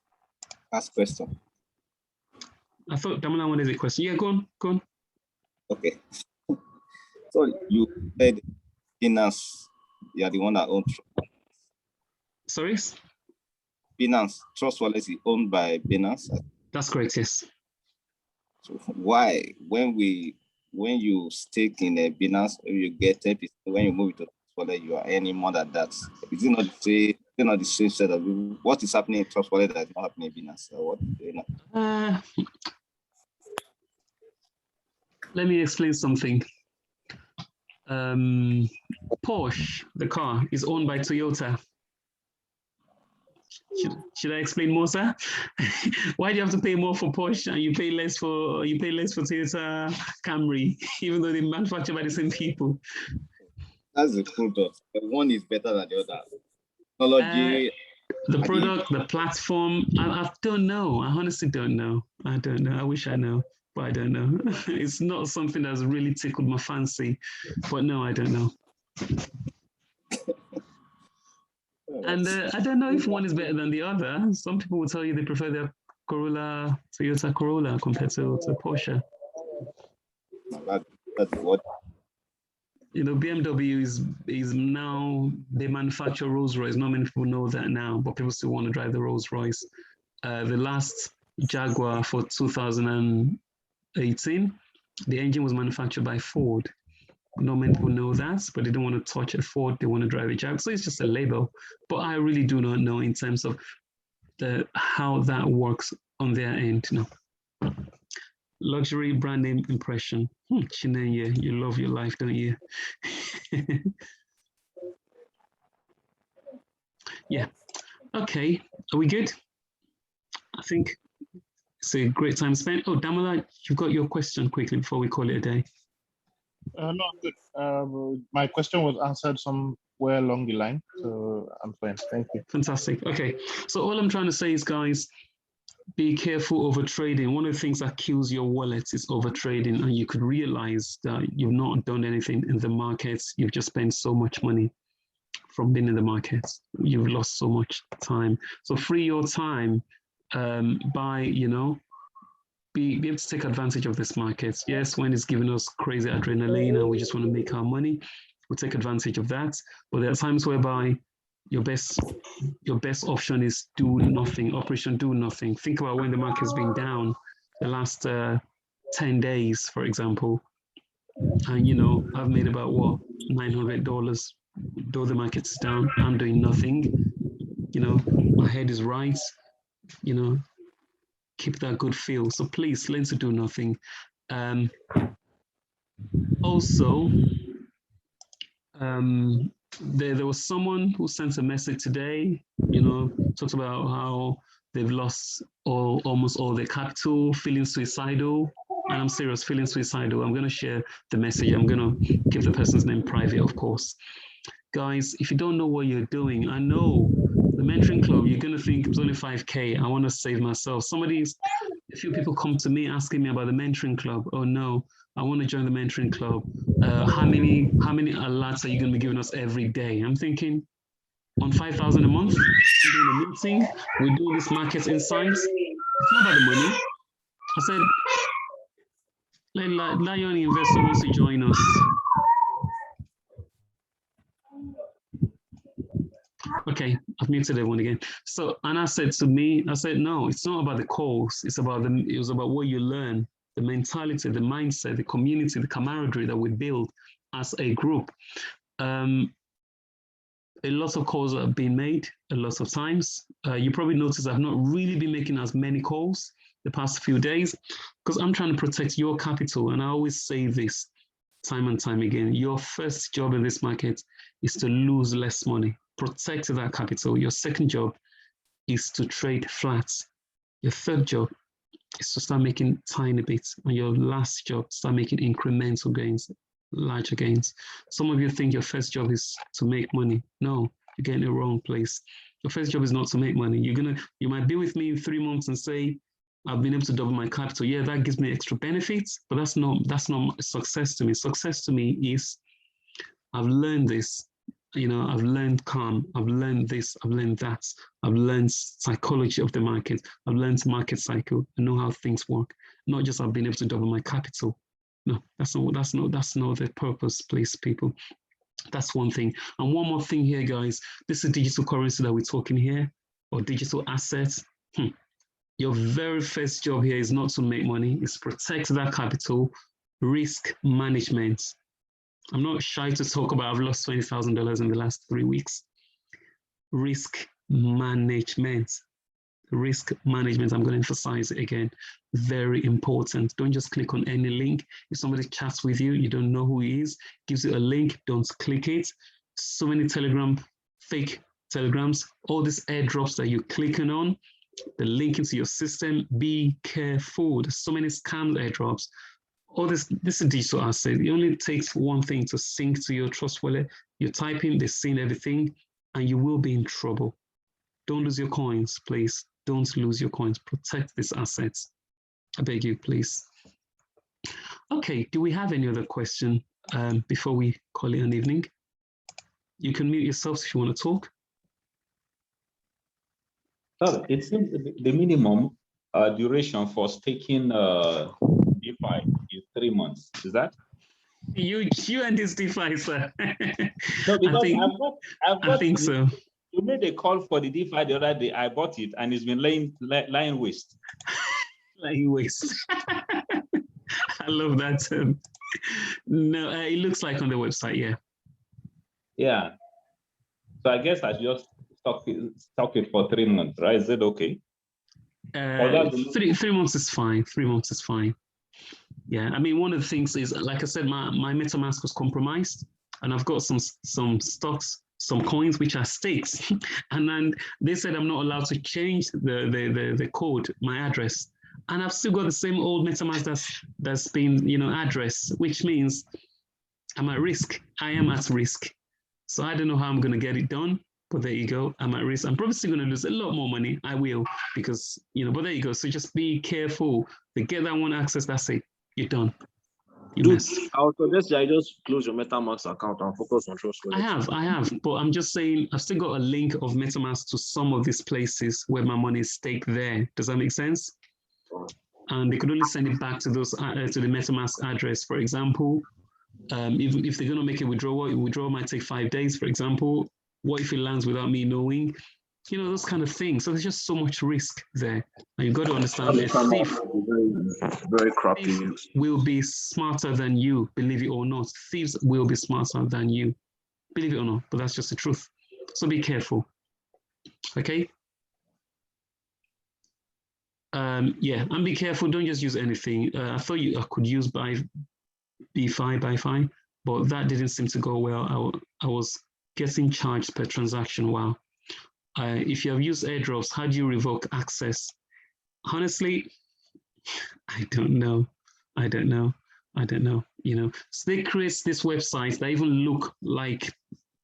Ask question. I thought Damola wanted a question. Yeah, go on. Okay. So you said Binance, you are the one that owns. Sorry? Binance, Trust Wallet is owned by Binance. That's correct, yes. So why, when you stake in a Binance, you get 10%, when you move it to Trust Wallet, you are earning more than that? Is it not the same set of what is happening in Trust Wallet that is not happening in Binance? Or what? Let me explain something. Porsche, the car, is owned by Toyota. Should I explain more, sir? Why do you have to pay more for Porsche and you pay less for Toyota Camry, even though they manufacture by the same people? That's the product. The one is better than the other. Technology. The product, the platform. I don't know. I honestly don't know. I don't know. I wish I know, but I don't know. It's not something that's really tickled my fancy. But no, I don't know. And I don't know if one is better than the other. Some people will tell you they prefer their Toyota Corolla compared to Porsche. That's what. You know, BMW is now, they manufacture Rolls Royce. Not many people know that now, but people still want to drive the Rolls Royce. The last Jaguar for 2018, the engine was manufactured by Ford. Not many people know that, but they don't want to touch a Ford. They want to drive a Jaguar. So it's just a label. But I really do not know in terms of how that works on their end. No. Luxury brand name impression. Chinenye, you love your life, don't you? Yeah. Okay. Are we good? I think it's a great time spent. Oh, Damola, you've got your question quickly before we call it a day. No, I'm good. My question was answered somewhere along the line, so I'm fine. Thank you. Fantastic. Okay. So all I'm trying to say is, guys, be careful over trading. One of the things that kills your wallet is over trading, and you could realize that you've not done anything in the markets. You've just spent so much money from being in the markets. You've lost so much time. So free your time by, you know, be able to take advantage of this market. Yes, when it's giving us crazy adrenaline and we just want to make our money, we'll take advantage of that. But there are times whereby your best option is do nothing, operation do nothing. Think about when the market's been down the last 10 days, for example. And, you know, I've made about what, $900, though the market's down, I'm doing nothing. You know, my head is right, you know, keep that good feel. So please learn to do nothing. Also, there was someone who sent a message today, you know, talked about how they've lost almost all their capital, feeling suicidal. And I'm serious, feeling suicidal. I'm going to share the message. I'm going to keep the person's name private, of course. Guys, if you don't know what you're doing, I know the mentoring club, you're going to think it's only 5K. I want to save myself. A few people come to me asking me about the mentoring club. Oh no, I want to join the mentoring club. How many alerts are you going to be giving us every day? I'm thinking on 5,000 a month, we're doing a meeting, we're doing this market insights. It's not about the money. I said, Lion Investor wants to join us. Okay, I've muted everyone again. So Anna said to me, I said, no, it's not about the calls. It was about what you learn, the mentality, the mindset, the community, the camaraderie that we build as a group. A lot of calls have been made a lot of times. You probably noticed I've not really been making as many calls the past few days because I'm trying to protect your capital. And I always say this time and time again, your first job in this market is to lose less money. Protect that capital. Your second job is to trade flats. Your third job is to start making tiny bits. And your last job, start making incremental gains, larger gains. Some of you think your first job is to make money. No, you're getting the wrong place. Your first job is not to make money. You might be with me in 3 months and say, I've been able to double my capital. Yeah, that gives me extra benefits, but that's not success to me. Success to me is I've learned this. You know, I've learned calm, I've learned this, I've learned that, I've learned psychology of the market, I've learned market cycle, I know how things work. Not just I've been able to double my capital. No, that's not the purpose, please, people. That's one thing. And one more thing here, guys, this is digital currency that we're talking here, or digital assets. Your very first job here is not to make money, it's protect that capital, risk management. I'm not shy to talk about I've lost $20,000 in the last 3 weeks. Risk management. Risk management, I'm going to emphasize it again. Very important. Don't just click on any link. If somebody chats with you, you don't know who he is, gives you a link, don't click it. So many fake telegrams, all these airdrops that you're clicking on, the link into your system, be careful. There's so many scam airdrops. All this is a digital asset. It only takes one thing to sync to your Trust Wallet. You type in, they've seen everything, and you will be in trouble. Don't lose your coins, please. Don't lose your coins. Protect these assets. I beg you, please. Okay, do we have any other question before we call it an evening? You can mute yourselves if you want to talk. It seems the minimum duration for staking DeFi is 3 months. Is that? You and this DeFi, sir. No, because I think so. You made a call for the DeFi the other day. I bought it and it's been lying waste. Lying waste. I love that. No, it looks like on the website, yeah. Yeah. So I guess I just stock it for 3 months, right? Is it okay? 3 months is fine. 3 months is fine. Yeah, I mean, one of the things is, like I said, my MetaMask was compromised, and I've got some stocks, some coins which are stakes, and then they said I'm not allowed to change the code, my address, and I've still got the same old MetaMask that's been addressed, which means I'm at risk. I am at risk. So I don't know how I'm going to get it done, but there you go. I'm at risk. I'm probably still going to lose a lot more money. I will, because but there you go. So just be careful. To get that one access, that's it. You're done. Dude, I would suggest I just close your MetaMask account and focus on Trust Wallet. I have, but I'm just saying I've still got a link of MetaMask to some of these places where my money is staked there. Does that make sense? And they could only send it back to those to the MetaMask address. For example, if they're going to make a withdrawal might take 5 days. For example, what if it lands without me knowing? Those kind of things. So there's just so much risk there. And you've got to understand that thief very crappy will be smarter than you, believe it or not. Thieves will be smarter than you, believe it or not, but that's just the truth. So be careful. Okay? Yeah, and be careful. Don't just use anything. I thought I could use BiFi, but that didn't seem to go well. I was getting charged per transaction. Wow. If you have used airdrops, how do you revoke access? Honestly, I don't know. So they create this website that even look like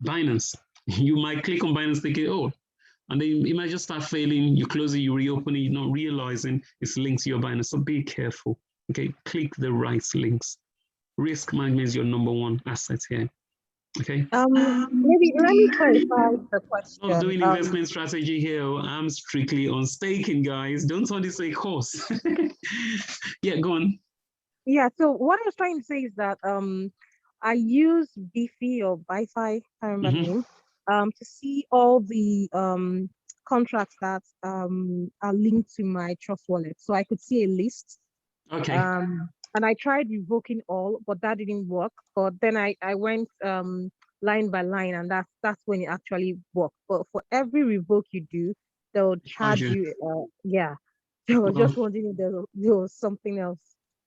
Binance. You might click on Binance, thinking, oh, and then it might just start failing. You close it, you reopen it, you're not realizing it's linked to your Binance. So be careful. Okay, click the right links. Risk management is your number one asset here. Okay. Maybe let me clarify the question. Not doing investment strategy here. I'm strictly on staking, guys. Don't turn this a course. Yeah, go on. Yeah. So what I was trying to say is that I use BiFi or BiFi, I remember the name, to see all the contracts that are linked to my Trust Wallet. So I could see a list. Okay. And I tried revoking all, but that didn't work. But then I went line by line, and that's when it actually worked. But for every revoke you do, they'll charge you. Yeah. So I was just wondering if there was something else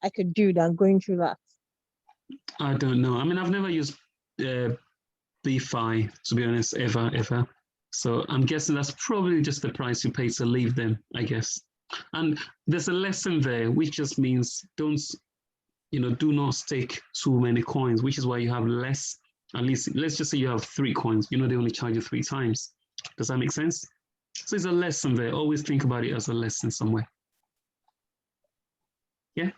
I could do than going through that. I don't know. I mean, I've never used BiFi, to be honest, ever. So I'm guessing that's probably just the price you pay to leave them, I guess. And there's a lesson there, which just means do not stake too many coins, which is why you have less. At least, let's just say you have 3 coins. They only charge you 3 times. Does that make sense? So it's a lesson there. Always think about it as a lesson somewhere. Yeah?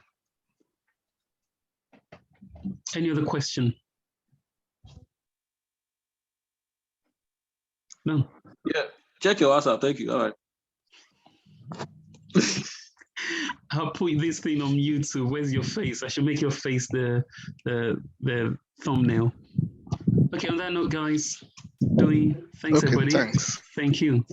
Any other question? No? Yeah. Check your WhatsApp. Thank you. All right. I'll put this thing on YouTube. Where's your face? I should make your face the thumbnail. Okay, on that note, guys, thanks everybody. Thanks. Thank you.